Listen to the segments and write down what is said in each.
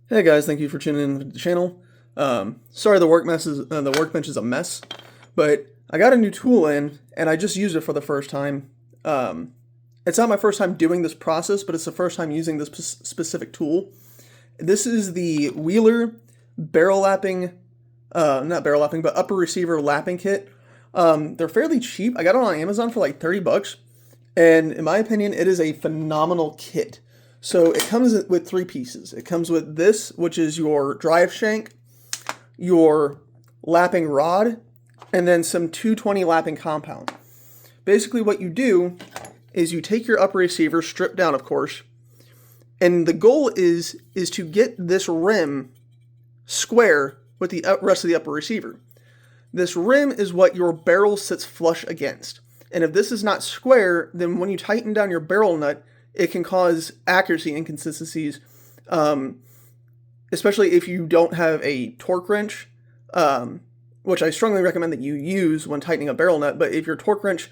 Hey guys, thank you for tuning in to the channel. Sorry the workbench is a mess, but I got a new tool in and I just used it for the first time. It's not my first time doing this process, but it's the first time using this specific tool. This is the Wheeler barrel lapping, not barrel lapping, but upper receiver lapping kit. They're fairly cheap. I got it on Amazon for like 30 bucks, and in my opinion, it is a phenomenal kit. So it comes with three pieces. It comes with this, which is your drive shank, your lapping rod, and then some 220 lapping compound. Basically what you do is you take your upper receiver, stripped down of course, and the goal is to get this rim square with the rest of the upper receiver. This rim is what your barrel sits flush against. And if this is not square, then when you tighten down your barrel nut, it can cause accuracy inconsistencies, especially if you don't have a torque wrench, which I strongly recommend that you use when tightening a barrel nut. But if your torque wrench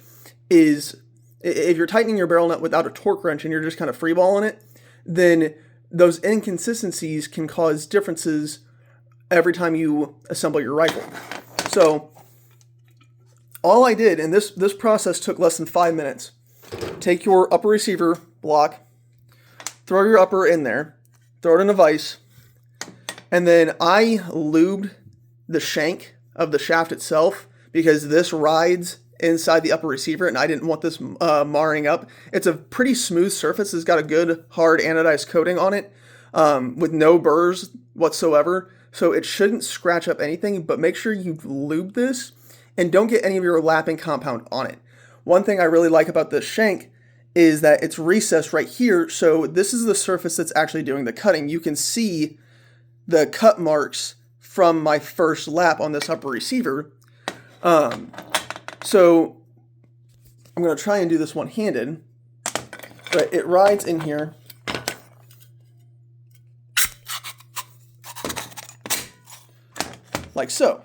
if you're tightening your barrel nut without a torque wrench and you're just kind of freeballing it, then those inconsistencies can cause differences every time you assemble your rifle. So all I did, and this process took less than 5 minutes, take your upper receiver block, throw your upper in there, throw it in a vise, and then I lubed the shank of the shaft itself because this rides inside the upper receiver and I didn't want this marring up. It's a pretty smooth surface. It's got a good hard anodized coating on it with no burrs whatsoever, so it shouldn't scratch up anything, but make sure you lube this and don't get any of your lapping compound on it. One thing I really like about this shank is that it's recessed right here, so this is the surface that's actually doing the cutting. You can see the cut marks from my first lap on this upper receiver. So I'm going to try and do this one-handed, but it rides in here. Like so.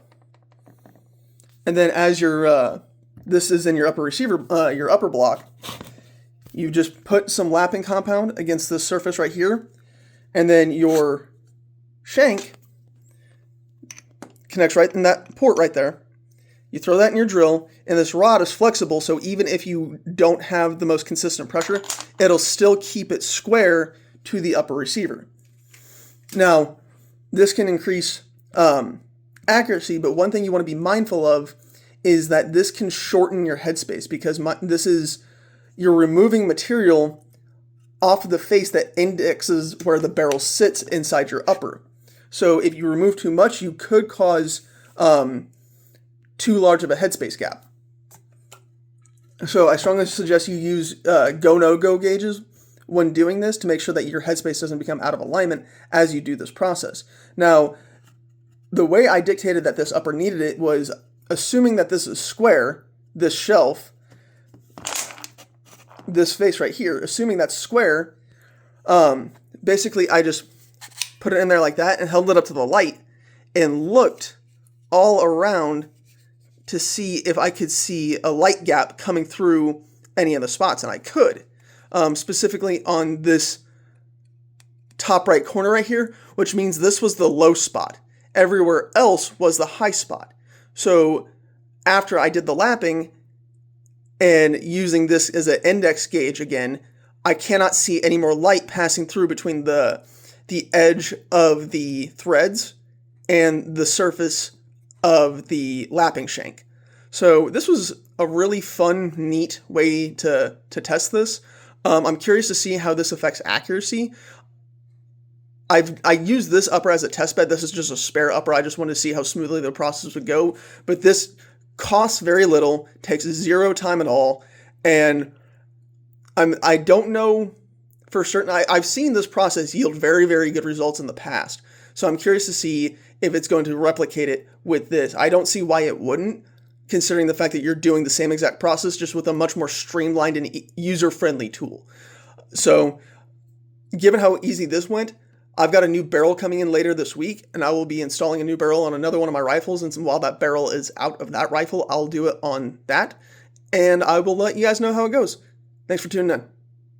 And then as this is in your upper receiver, your upper block, you just put some lapping compound against this surface right here, and then your shank connects right in that port right there. You throw that in your drill, and this rod is flexible, so even if you don't have the most consistent pressure, it'll still keep it square to the upper receiver. Now, this can increase accuracy, but one thing you want to be mindful of is that this can shorten your headspace because you're removing material off of the face that indexes where the barrel sits inside your upper. So if you remove too much, you could cause too large of a headspace gap. So I strongly suggest you use go-no-go gauges when doing this to make sure that your headspace doesn't become out of alignment as you do this process. Now, the way I dictated that this upper needed it was assuming that this is square, this shelf, this face right here, assuming that's square, basically I just put it in there like that and held it up to the light and looked all around to see if I could see a light gap coming through any of the spots, and I could, specifically on this top right corner right here, which means this was the low spot. Everywhere else was the high spot. So after I did the lapping and using this as an index gauge again, I cannot see any more light passing through between the edge of the threads and the surface of the lapping shank. So this was a really fun, neat way to test this. I'm curious to see how this affects accuracy. I used this upper as a test bed. This is just a spare upper. I just wanted to see how smoothly the process would go. But this costs very little, takes zero time at all, and I don't know for certain. I've seen this process yield very, very good results in the past. So I'm curious to see if it's going to replicate it with this. I don't see why it wouldn't, considering the fact that you're doing the same exact process just with a much more streamlined and user-friendly tool. So given how easy this went, I've got a new barrel coming in later this week, and I will be installing a new barrel on another one of my rifles, and while that barrel is out of that rifle, I'll do it on that, and I will let you guys know how it goes. Thanks for tuning in.